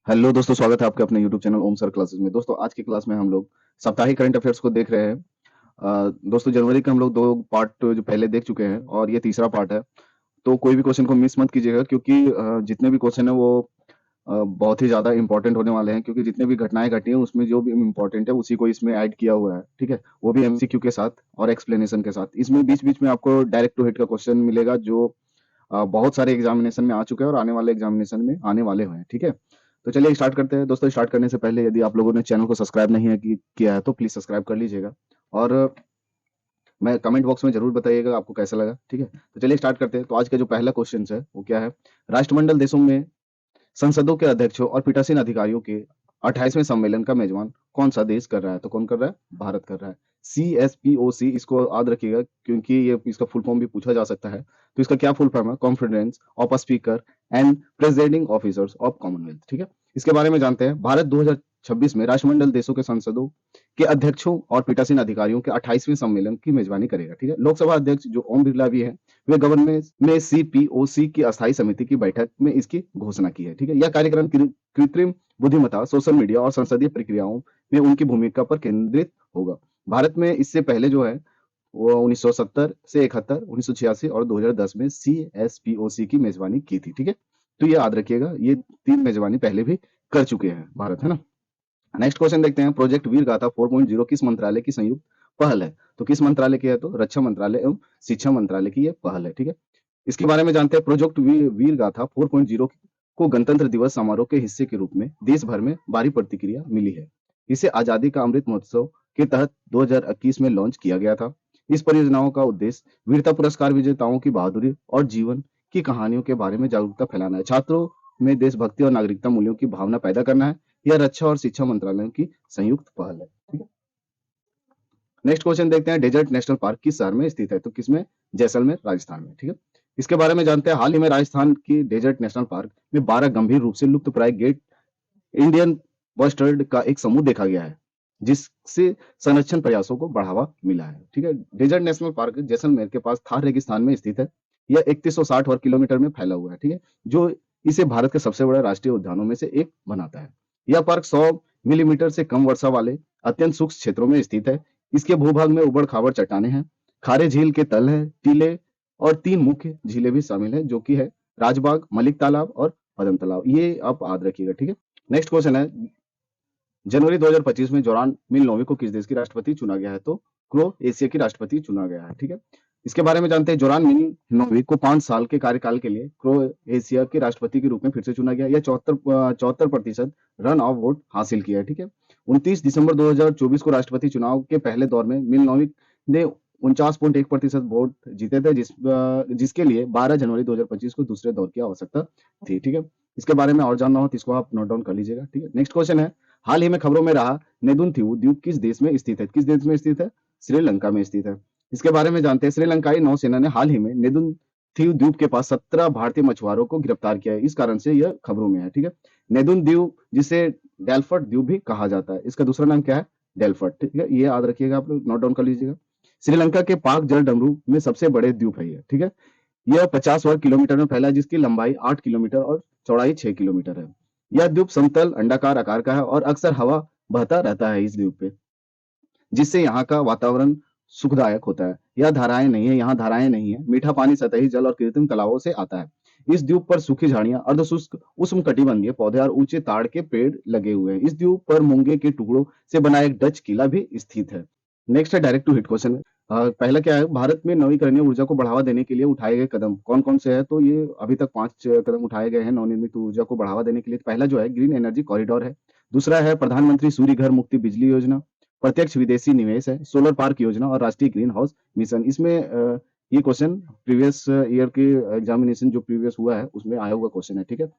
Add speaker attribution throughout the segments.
Speaker 1: Hello दोस्तों, स्वागत है आपके अपने यूट्यूब चैनल ओम सर क्लासेस में। दोस्तों, आज की क्लास में हम लोग साप्ताहिक करंट अफेयर्स को देख रहे हैं। दोस्तों, जनवरी के हम लोग दो पार्ट जो पहले देख चुके हैं और ये तीसरा पार्ट है। तो कोई भी क्वेश्चन को मिस मत कीजिएगा, क्योंकि जितने भी क्वेश्चन है वो बहुत ही ज्यादा इंपॉर्टेंट होने वाले हैं, क्योंकि जितने भी घटनाएं घटी हैं उसमें जो भी इंपॉर्टेंट है उसी को इसमें ऐड किया हुआ है। ठीक है, वो भी एमसीक्यू के साथ और एक्सप्लेनेशन के साथ। इसमें बीच बीच में आपको डायरेक्ट टू हिट का क्वेश्चन मिलेगा, जो बहुत सारे एग्जामिनेशन में आ चुके हैं और आने वाले एग्जामिनेशन में आने वाले हैं। ठीक है, तो चलिए स्टार्ट करते हैं। दोस्तों, स्टार्ट करने से पहले यदि आप लोगों ने चैनल को सब्सक्राइब नहीं है किया है तो प्लीज सब्सक्राइब कर लीजिएगा। और मैं कमेंट बॉक्स में जरूर बताइएगा आपको कैसा लगा। ठीक है, तो चलिए स्टार्ट करते हैं। तो आज का जो पहला क्वेश्चन है वो क्या है? राष्ट्रमंडल देशों में संसदों के अध्यक्षों और पीठासीन अधिकारियों के 28वें सम्मेलन का मेजबान कौन सा देश कर रहा है? तो कौन कर रहा है? भारत कर रहा है। CSPOC, इसको याद रखिएगा क्योंकि ये इसका फुल फॉर्म भी पूछा जा सकता है। तो इसका क्या फुल फॉर्म है? Conference of speaker and presiding officers of Commonwealth. ठीक है, इसके बारे में जानते हैं। भारत 2026 में राष्ट्रमंडल देशों के संसदों के अध्यक्षों और पीठासीन अधिकारियों के 28वें सम्मेलन की मेजबानी करेगा। ठीक है, लोकसभा अध्यक्ष जो ओम बिरला भी है, वे गवर्नमेंट में CPOC की अस्थायी समिति की बैठक में इसकी घोषणा की है। ठीक है, यह कार्यक्रम कृत्रिम बुद्धिमत्ता, सोशल मीडिया और संसदीय प्रक्रियाओं में उनकी भूमिका पर केंद्रित होगा। भारत में इससे पहले जो है वो 1970 से 71, 1986 और 2010 में CSPOC की मेजबानी की थी। ठीक है, तो ये याद रखिएगा, ये तीन मेजबानी पहले भी कर चुके हैं भारत, है ना। नेक्स्ट क्वेश्चन देखते हैं। प्रोजेक्ट वीर गाथा 4.0 किस मंत्रालय की संयुक्त पहल है? तो किस मंत्रालय की है? तो रक्षा मंत्रालय एवं शिक्षा मंत्रालय की ये पहल है। ठीक है, इसके बारे में जानते हैं। प्रोजेक्ट वीर गाथा 4.0 को गणतंत्र दिवस समारोह के हिस्से के रूप में देश भर में भारी प्रतिक्रिया मिली है। इसे आजादी का अमृत महोत्सव के तहत 2021 में लॉन्च किया गया था। इस परियोजनाओं का उद्देश्य वीरता पुरस्कार विजेताओं की बहादुरी और जीवन की कहानियों के बारे में जागरूकता फैलाना है, छात्रों में देशभक्ति और नागरिकता मूल्यों की भावना पैदा करना है। यह रक्षा और शिक्षा मंत्रालयों की संयुक्त पहल है। ठीक है, नेक्स्ट क्वेश्चन देखते हैं। डेजर्ट नेशनल पार्क किस शहर में स्थित है? तो किसमें? जैसलमेर, राजस्थान में। ठीक है, इसके बारे में जानते हैं। हाल ही में राजस्थान की डेजर्ट नेशनल पार्क में 12 गंभीर रूप से लुप्त प्राय ग्रेट इंडियन बस्टर्ड का एक समूह देखा गया है, जिससे संरक्षण प्रयासों को बढ़ावा मिला है। ठीक है, डेजर्ट नेशनल पार्क जैसलमेर के पास थार रेगिस्तान में स्थित है। यह 3160 वर्ग किलोमीटर में फैला हुआ है। ठीक है, जो इसे भारत के सबसे बड़े राष्ट्रीय उद्यानों में से एक बनाता है। यह पार्क 100 मिलीमीटर से कम वर्षा वाले अत्यंत शुष्क क्षेत्रों में स्थित है। इसके भूभाग में उबड़ खाबड़ चट्टाने हैं, खारे झील के तल है, टीले और 3 मुख्य झीलें भी शामिल है, जो कि है राजबाग, मलिक तालाब और पदम तालाब। ये आप याद रखिएगा। ठीक है, नेक्स्ट क्वेश्चन है। जनवरी 2025 में जोरान मिलनोवी को किस देश की राष्ट्रपति चुना गया है? तो क्रोएशिया की राष्ट्रपति चुना गया है। ठीक है, इसके बारे में जानते हैं। जोरान मिलनोवी को 5 साल के कार्यकाल के लिए क्रोएशिया के राष्ट्रपति के रूप में फिर से चुना गया। यह 74% रन ऑफ वोट हासिल किया है। ठीक है, 29 दिसंबर 2024 को राष्ट्रपति चुनाव के पहले दौर में मिलनोवी ने 49.1% वोट जीते थे, जिसके लिए 12 जनवरी 2025 को दूसरे दौर की आवश्यकता थी। ठीक है, इसके बारे में और जानना हो तो इसको आप नोट डाउन कर लीजिएगा। ठीक है, नेक्स्ट क्वेश्चन है। हाल ही में खबरों में रहा नेदुनथीव द्वीप किस देश में स्थित है? किस देश में स्थित है? श्रीलंका में स्थित है। इसके बारे में जानते हैं। श्रीलंकाई नौसेना ने हाल ही में नेदुनथीव द्वीप के पास 17 भारतीय मछुआरों को गिरफ्तार किया है। इस कारण से यह खबरों में है। ठीक है, नेदुन द्वीप जिसे डेल्फट द्वीप भी कहा जाता है, इसका दूसरा नाम क्या है? डेल्फट। ठीक है, ये याद रखिएगा, आप लोग नोट डाउन कर लीजिएगा। श्रीलंका के पाक जल डमरू में सबसे बड़े द्वीप है ये। ठीक है, यह 50 वर्ग किलोमीटर में फैला है, जिसकी लंबाई 8 किलोमीटर और चौड़ाई 6 किलोमीटर है। यह द्वीप समतल अंडाकार आकार का है और अक्सर हवा बहता रहता है इस द्वीप पे, जिससे यहाँ का वातावरण सुखदायक होता है। यह धाराएं नहीं है, यहाँ धाराएं नहीं है। मीठा पानी सतही जल और कृत्रिम तालाबों से आता है। इस द्वीप पर सूखी झाड़ियां, अर्धशुष्क उष्ण कटिबंधीय पौधे और ऊंचे ताड़ के पेड़ लगे हुए हैं। इस द्वीप पर मूंगे के टुकड़ों से बना एक डच किला भी स्थित है। नेक्स्ट है डायरेक्ट टू हिट क्वेश्चन। पहला क्या है? भारत में नवीकरणीय ऊर्जा को बढ़ावा देने के लिए उठाए गए कदम कौन कौन से हैं? तो ये अभी तक 5 कदम उठाए गए हैं नवनिर्मित ऊर्जा को बढ़ावा देने के लिए। पहला जो है ग्रीन एनर्जी कॉरिडोर है। दूसरा है प्रधानमंत्री सूर्य घर मुक्ति बिजली योजना, प्रत्यक्ष विदेशी निवेश है, सोलर पार्क योजना और राष्ट्रीय ग्रीन हाउस मिशन। इसमें ये क्वेश्चन प्रीवियस ईयर के एग्जामिनेशन जो प्रीवियस हुआ है उसमें आया हुआ क्वेश्चन है। ठीक है,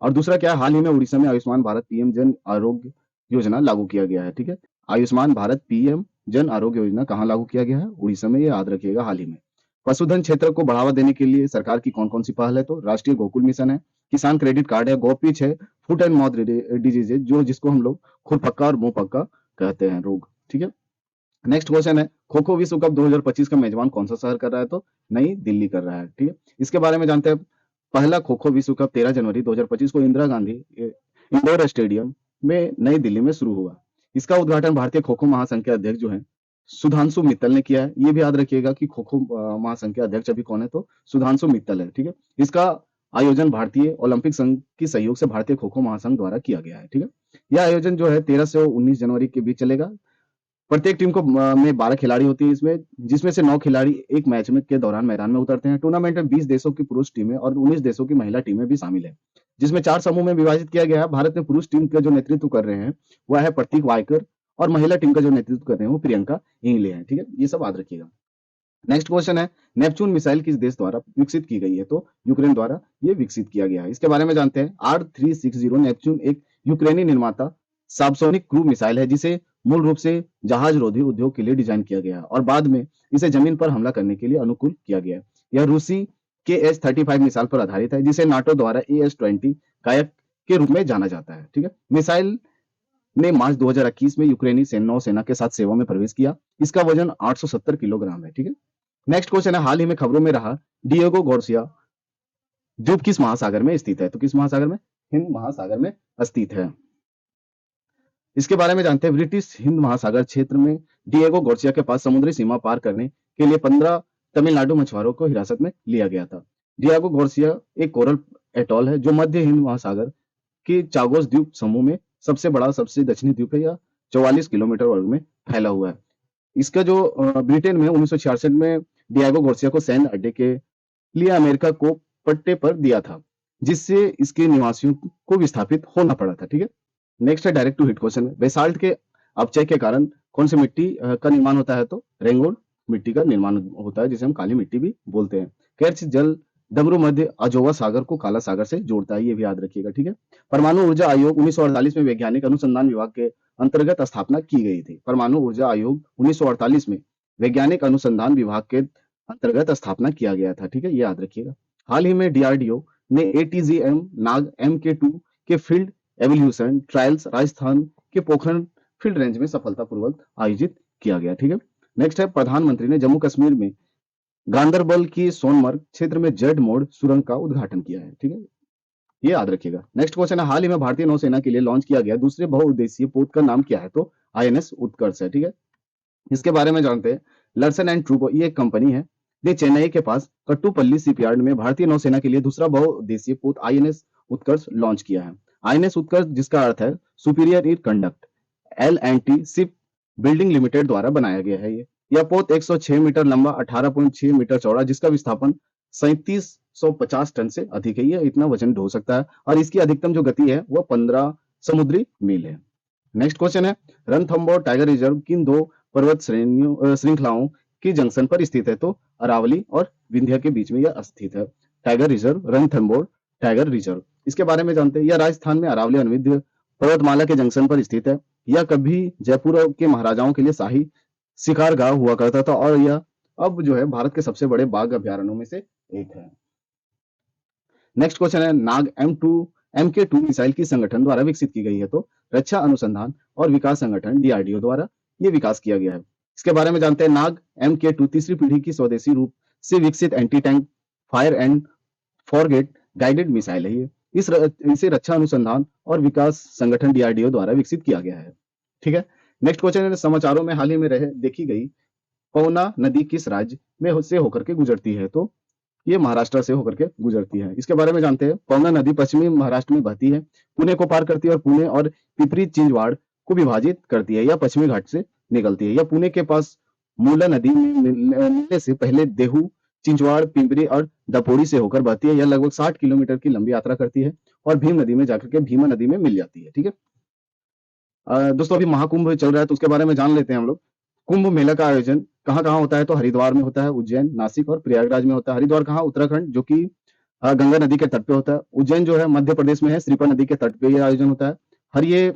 Speaker 1: और दूसरा क्या है? हाल ही में उड़ीसा में आयुष्मान भारत पीएम जन आरोग्य योजना लागू किया गया है। ठीक है, आयुष्मान भारत पीएम जन आरोग्य योजना कहाँ लागू किया गया है? उड़ीसा में, ये याद रखिएगा, हाल ही में। पशुधन क्षेत्र को बढ़ावा देने के लिए सरकार की कौन कौन सी पहल है? तो राष्ट्रीय गोकुल मिशन है, किसान क्रेडिट कार्ड है, गोपीच है, फुट एंड माउथ डिजीज है, जो जिसको हम लोग खुरपक्का और मुंह पक्का कहते हैं रोग। ठीक है, नेक्स्ट क्वेश्चन है। खो खो विश्व कप 2025 का मेजबान कौन सा शहर कर रहा है? तो नई दिल्ली कर रहा है। ठीक है, इसके बारे में जानते हैं। पहला खो खो विश्व कप 13 जनवरी 2025 को इंदिरा गांधी इंडोर स्टेडियम में नई दिल्ली में शुरू हुआ। इसका उद्घाटन भारतीय खो खो महासंघ के अध्यक्ष जो हैं सुधांशु मित्तल ने किया है। ये भी याद रखिएगा कि खो खो महासंघ के अध्यक्ष अभी कौन है, तो सुधांशु मित्तल है। ठीक है, इसका आयोजन भारतीय ओलंपिक संघ की सहयोग से भारतीय खो खो महासंघ द्वारा किया गया है। ठीक है, यह आयोजन जो है 13 से 19 जनवरी के बीच चलेगा। प्रत्येक टीम को में 12 खिलाड़ी होती है इसमें, जिसमें से 9 खिलाड़ी एक मैच में के दौरान मैदान में उतरते हैं। टूर्नामेंट में 20 देशों की पुरुष टीमें और 19 देशों की महिला टीमें भी शामिल है, जिसमें 4 समूह में विभाजित किया गया है। भारत में पुरुष टीम का जो नेतृत्व कर रहे हैं वह है प्रतीक वायकर, और महिला टीम का जो नेतृत्व कर रहे हैं वो प्रियंका इंगले हैं। ठीक है, ये सब याद रखिएगा। नेक्स्ट क्वेश्चन है, नेपच्यून मिसाइल किस देश द्वारा विकसित की गई है? तो यूक्रेन द्वारा ये विकसित किया गया है। इसके बारे में जानते हैं। R360 नेपच्यून एक यूक्रेनी निर्माता सबसोनिक क्रू मिसाइल है, जिसे मूल रूप से जहाज रोधी उद्योग के लिए डिजाइन किया गया है और बाद में इसे जमीन पर हमला करने के लिए अनुकूल किया गया है। यह रूसी KH-35 मिसाइल पर आधारित है, जिसे नाटो द्वारा AS-20 कायक के रूप में जाना जाता है। ठीक है, मिसाइल ने मार्च 2021 में यूक्रेनी नौसेना के साथ सेवा में प्रवेश किया। इसका वजन 870 किलोग्राम है। ठीक है, नेक्स्ट क्वेश्चन है, हाल ही में खबरों में रहा डिएगो गार्सिया द्वीप किस महासागर में स्थित है? तो किस महासागर में? हिंद महासागर में स्थित है। इसके बारे में जानते हैं। ब्रिटिश हिंद महासागर क्षेत्र में डिएगो गार्सिया के पास समुद्री सीमा पार करने के लिए 15 तमिलनाडु मछुआरों को हिरासत में लिया गया था। डिएगो गार्सिया एक कोरल एटॉल है जो मध्य हिंद महासागर के चागोस द्वीप समूह में सबसे बड़ा, सबसे दक्षिणी द्वीप है। यह 44 किलोमीटर वर्ग में फैला हुआ है। इसका जो ब्रिटेन में 1966 में डिएगो गार्सिया को सैन्य अड्डे के लिए अमेरिका को पट्टे पर दिया था, जिससे इसके निवासियों को विस्थापित होना पड़ा था। ठीक है, नेक्स्ट है direct to hit question. Basalt के अपचय के कारण कौन सी मिट्टी का निर्माण होता है? तो रेंगोड मिट्टी का निर्माण होता है, जिसे हम काली मिट्टी भी बोलते हैं। कैर्च जल डमरू मध्य अजोवा सागर को काला सागर से जोड़ता है, ये भी याद रखिएगा। ठीक है, परमाणु ऊर्जा आयोग 1948 में वैज्ञानिक अनुसंधान विभाग के अंतर्गत स्थापना की गई थी। परमाणु ऊर्जा आयोग 1948 में वैज्ञानिक अनुसंधान विभाग के अंतर्गत स्थापना किया गया था। ठीक है, ये याद रखिएगा। हाल ही में DRDO ने ATGM नाग MK2 के फील्ड एवोल्यूशन ट्रायल्स राजस्थान के पोखरण फील्ड रेंज में सफलतापूर्वक आयोजित किया गया। ठीक है, नेक्स्ट है, प्रधानमंत्री ने जम्मू कश्मीर में गांदरबल की सोनमर्ग क्षेत्र में जेड मोड सुरंग का उद्घाटन किया है। ठीक है, ये याद रखिएगा। नेक्स्ट क्वेश्चन है, हाल ही में भारतीय नौसेना के लिए लॉन्च किया गया दूसरे बहुउद्देशीय पोत का नाम क्या है? तो INS उत्कर्ष है। ठीक है, इसके बारे में जानते हैं। लर्सन एंड ट्रूबो ये एक कंपनी है, ने चेन्नई के पास कट्टुपल्ली शिपयार्ड में भारतीय नौसेना के लिए दूसरा बहुउद्देशीय पोत INS उत्कर्ष लॉन्च किया है। INS उत्कर्ष, जिसका अर्थ है superior air conduct, L&T ship building limited द्वारा बनाया गया है। यह पोत 106 मीटर लंबा, 18.6 मीटर चौड़ा, जिसका विस्थापन 3750 टन से अधिक है। यह इतना वजन ढो सकता है और इसकी अधिकतम जो गति है वह 15 समुद्री मील है। नेक्स्ट क्वेश्चन है, रणथंबोर टाइगर रिजर्व किन दो पर्वत श्रृंखलाओं की जंक्शन पर स्थित है? तो अरावली और विंध्य के बीच में यह स्थित है। Tiger reserve, Ranthambore tiger reserve. इसके बारे में जानते हैं। यह राजस्थान में अरावली और विंध्य पर्वतमाला के जंक्शन पर स्थित है। यह कभी जयपुर के महाराजाओं के लिए शाही शिकारगाह हुआ करता था और यह अब जो है भारत के सबसे बड़े बाघ अभ्यारण्यों में से एक है। नेक्स्ट क्वेश्चन है, नाग MK2 मिसाइल किस संगठन द्वारा विकसित की गई है? तो रक्षा अनुसंधान और विकास संगठन DRDO द्वारा ये विकास किया गया है। इसके बारे में जानते हैं। नाग MK2 तीसरी पीढ़ी की स्वदेशी रूप से विकसित anti tank fire and forget guided missile है। ये इसे रक्षा अनुसंधान और विकास संगठन DRDO द्वारा विकसित किया गया है। ठीक है, नेक्स्ट क्वेश्चन है, समाचारों में हाल ही में देखी गई पवना नदी किस राज्य में से होकर के गुजरती है? तो ये महाराष्ट्र से होकर के गुजरती है। इसके बारे में जानते हैं। पवना नदी पश्चिमी महाराष्ट्र में बहती है, पुणे को पार करती है और पुणे और पिपरी चिंचवाड़ को विभाजित करती है। यह पश्चिमी घाट से निकलती है। यह पुणे के पास मूला नदी में मिलने से पहले देहू, चिंचवाड़, पिंपरी और दपोड़ी से होकर बहती है। यह लगभग 60 किलोमीटर की लंबी यात्रा करती है और भीम नदी में जाकर के भीमा नदी में मिल जाती है। ठीक है, दोस्तों अभी महाकुंभ चल रहा है तो उसके बारे में जान लेते हैं हम लोग। कुंभ मेला का आयोजन कहाँ कहाँ होता है? तो हरिद्वार में होता है, उज्जैन, नासिक और प्रयागराज में होता है। हरिद्वार कहाँ? उत्तराखंड, जो कि गंगा नदी के तट पे होता है। उज्जैन जो है मध्य प्रदेश में है, श्रीपा नदी के तट पे यह आयोजन होता है। हर ये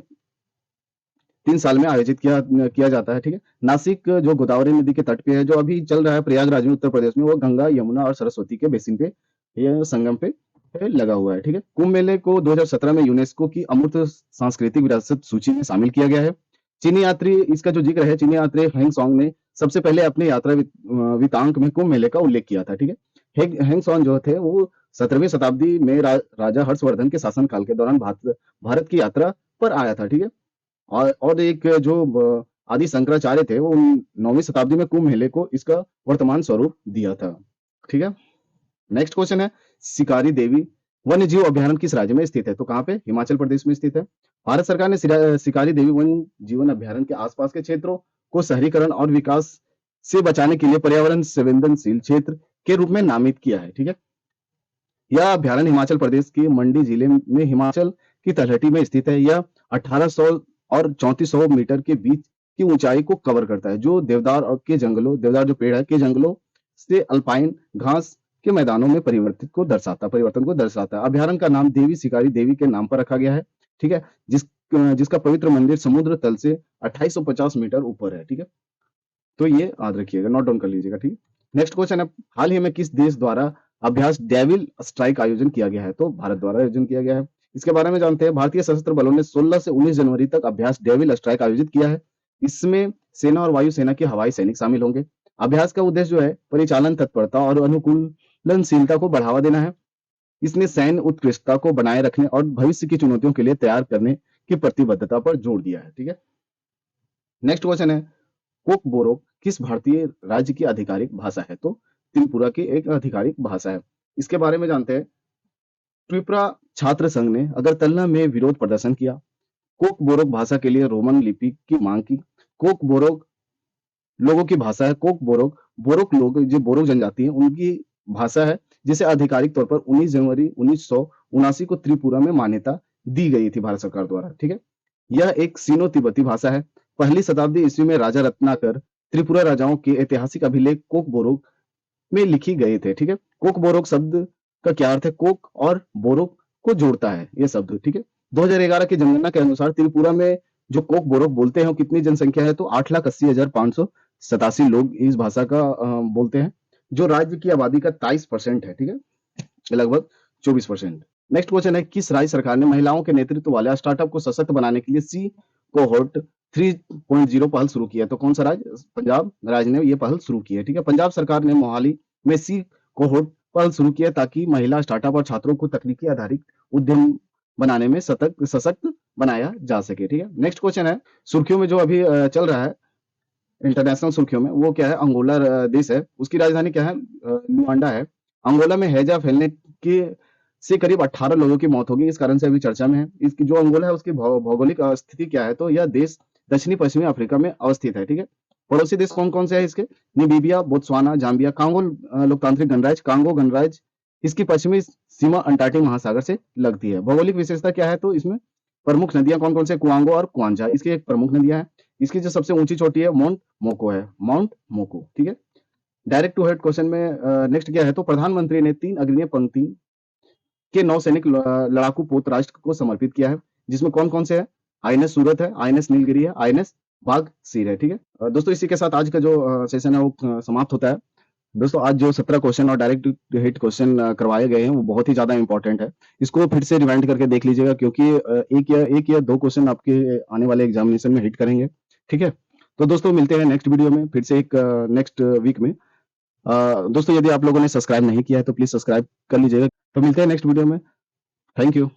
Speaker 1: 3 साल में आयोजित किया जाता है। ठीक है, नासिक जो गोदावरी नदी के तट पे है, जो अभी चल रहा है प्रयागराज में उत्तर प्रदेश में, वो गंगा, यमुना और सरस्वती के बेसिन पे, यह संगम पे लगा हुआ है। ठीक है, कुंभ मेले को 2017 में यूनेस्को की अमूर्त सांस्कृतिक विरासत सूची में शामिल किया गया है। चीनी यात्री, इसका जो जिक्र है, चीनी यात्री हेंग सॉन्ग ने सबसे पहले अपने यात्रा वृतांक में कुंभ मेले का उल्लेख किया था। ठीक है, हेंग सॉन्ग जो थे वो 17वीं शताब्दी में राजा हर्षवर्धन के शासनकाल के दौरान भारत की यात्रा पर आया था, ठीक है। और एक जो आदि शंकराचार्य थे, वो 9वीं शताब्दी में कुंभ मेले को इसका वर्तमान स्वरूप दिया था, ठीक है। नेक्स्ट क्वेश्चन है, शिकारी देवी वन्य जीव अभ्यारण्य किस राज्य में स्थित है? तो कहाँ पे? हिमाचल प्रदेश में स्थित है। भारत सरकार ने शिकारी देवी वन्य जीवन अभ्यारण्य के आसपास के क्षेत्रों को शहरीकरण और विकास से बचाने के लिए पर्यावरण संवेदनशील क्षेत्र के रूप में नामित किया है, ठीक है। यह अभ्यारण्य हिमाचल प्रदेश के मंडी जिले में हिमाचल की तलहटी में स्थित है। यह 1800 और 3400 मीटर के बीच की ऊंचाई को कवर करता है, जो देवदार जो पेड़ है के जंगलों से अल्पाइन घास के मैदानों में परिवर्तन को दर्शाता है। अभ्यारण्य का नाम देवी शिकारी देवी के नाम पर रखा गया है, ठीक है, जिसका पवित्र मंदिर समुद्र तल से 2850 मीटर ऊपर है, ठीक है। तो ये याद रखिएगा, नोट डाउन कर लीजिएगा, ठीक। नेक्स्ट क्वेश्चन है, हाल ही में किस देश द्वारा अभ्यास डेविल स्ट्राइक आयोजन किया गया है? तो भारत द्वारा आयोजन किया गया है। इसके बारे में जानते हैं। भारतीय सशस्त्र बलों ने 16 से 19 जनवरी तक अभ्यास डेविल स्ट्राइक आयोजित किया है। इसमें सेना और वायुसेना के हवाई सैनिक शामिल होंगे। अभ्यास का उद्देश्य जो है परिचालन तत्परता और अनुकूलनशीलता को बढ़ावा देना है। इसने सैन्य उत्कृष्टता को बनाए रखने और भविष्य की चुनौतियों के लिए तैयार करने की प्रतिबद्धता पर जोर दिया है, ठीक है। नेक्स्ट क्वेश्चन है, कोकबोरोक किस भारतीय राज्य की आधिकारिक भाषा है? तो त्रिपुरा की एक आधिकारिक भाषा है। इसके बारे में जानते हैं। त्रिपुरा छात्र संघ ने अगरतला में विरोध प्रदर्शन किया। कोकबोरोक भाषा के लिए रोमन लिपि की मांग की। कोकबोरोक लोगों की भाषा है। बोरोक लोग जो बोरोक जनजाति है उनकी भाषा है, जिसे आधिकारिक तौर पर 19 जनवरी 1979 को त्रिपुरा में मान्यता दी गई थी भारत सरकार द्वारा, ठीक है। यह एक सीनो तिब्बती भाषा है। पहली शताब्दी ईस्वी में राजा रत्नाकर त्रिपुरा राजाओं के ऐतिहासिक अभिलेख कोकबोरोक में लिखी गए थे, ठीक है। कोकबोरोक शब्द का क्या अर्थ है? कोक और बोरोक को जोड़ता है ये शब्द, ठीक है। 2011 की जनगणना के अनुसार त्रिपुरा में जो कोक बोरोक बोलते हैं कितनी जनसंख्या है? तो 8,80,587 लोग इस भाषा का बोलते हैं, जो राज्य की आबादी का 23% है, ठीक है, लगभग 24%। नेक्स्ट क्वेश्चन है, किस राज्य सरकार ने महिलाओं के नेतृत्व वाले स्टार्टअप को सशक्त बनाने के लिए सी कोहोर्ट 3.0 पहल शुरू की है? तो कौन सा राज्य? पंजाब राज्य ने ये पहल शुरू की है, ठीक है। पंजाब सरकार ने मोहाली में सी कोहोर्ट पहल शुरू की है, ताकि महिला स्टार्टअप और छात्रों को तकनीकी आधारित उद्यम बनाने में सशक्त बनाया जा सके, ठीक है। नेक्स्ट क्वेश्चन है, सुर्खियों में जो अभी चल रहा है इंटरनेशनल सुर्खियों में, वो क्या है? अंगोला देश है, उसकी राजधानी क्या है? लुआंडा है। अंगोला में हैजा फैलने के से करीब 18 लोगों की मौत होगी, इस कारण से अभी चर्चा में है। इसकी जो अंगोला है उसकी भौगोलिक स्थिति क्या है? तो यह देश दक्षिणी पश्चिमी अफ्रीका में अवस्थित है, ठीक है। पड़ोसी देश कौन कौन से है इसके? नामीबिया, बोत्सवाना, जाम्बिया, कांगो लोकतांत्रिक कांगो गणराज्य। इसकी पश्चिमी सीमा अंटार्कटिक महासागर से लगती है। भौगोलिक विशेषता क्या है? तो इसमें प्रमुख नदियां कौन कौन से? कुआंगो और कुआंजा, इसकी एक प्रमुख नदियां है। इसकी जो सबसे ऊंची चोटी है माउंट मोको है, माउंट मोको, ठीक है। डायरेक्ट टू हेड क्वेश्चन में नेक्स्ट क्या है? तो प्रधानमंत्री ने 3 अग्रणीय पंक्ति के नौसैनिक लड़ाकू पोत राष्ट्र को समर्पित किया है, जिसमें कौन कौन से है? आईएनएस सूरत है, आईएनएस नीलगिरी है, आईएनएस बाघ सिर है, ठीक है। दोस्तों इसी के साथ आज का जो सेशन है वो समाप्त होता है। दोस्तों आज जो 17 क्वेश्चन और डायरेक्ट हिट क्वेश्चन करवाए गए हैं वो बहुत ही ज्यादा इंपॉर्टेंट है। इसको फिर से रिवाइंड करके देख लीजिएगा, क्योंकि एक या दो क्वेश्चन आपके आने वाले एग्जामिनेशन में हिट करेंगे, ठीक है। तो दोस्तों मिलते हैं नेक्स्ट वीडियो में फिर से एक नेक्स्ट वीक में। दोस्तों यदि आप लोगों ने सब्सक्राइब नहीं किया है तो प्लीज सब्सक्राइब कर लीजिएगा। तो मिलते हैं नेक्स्ट वीडियो में। Thank you.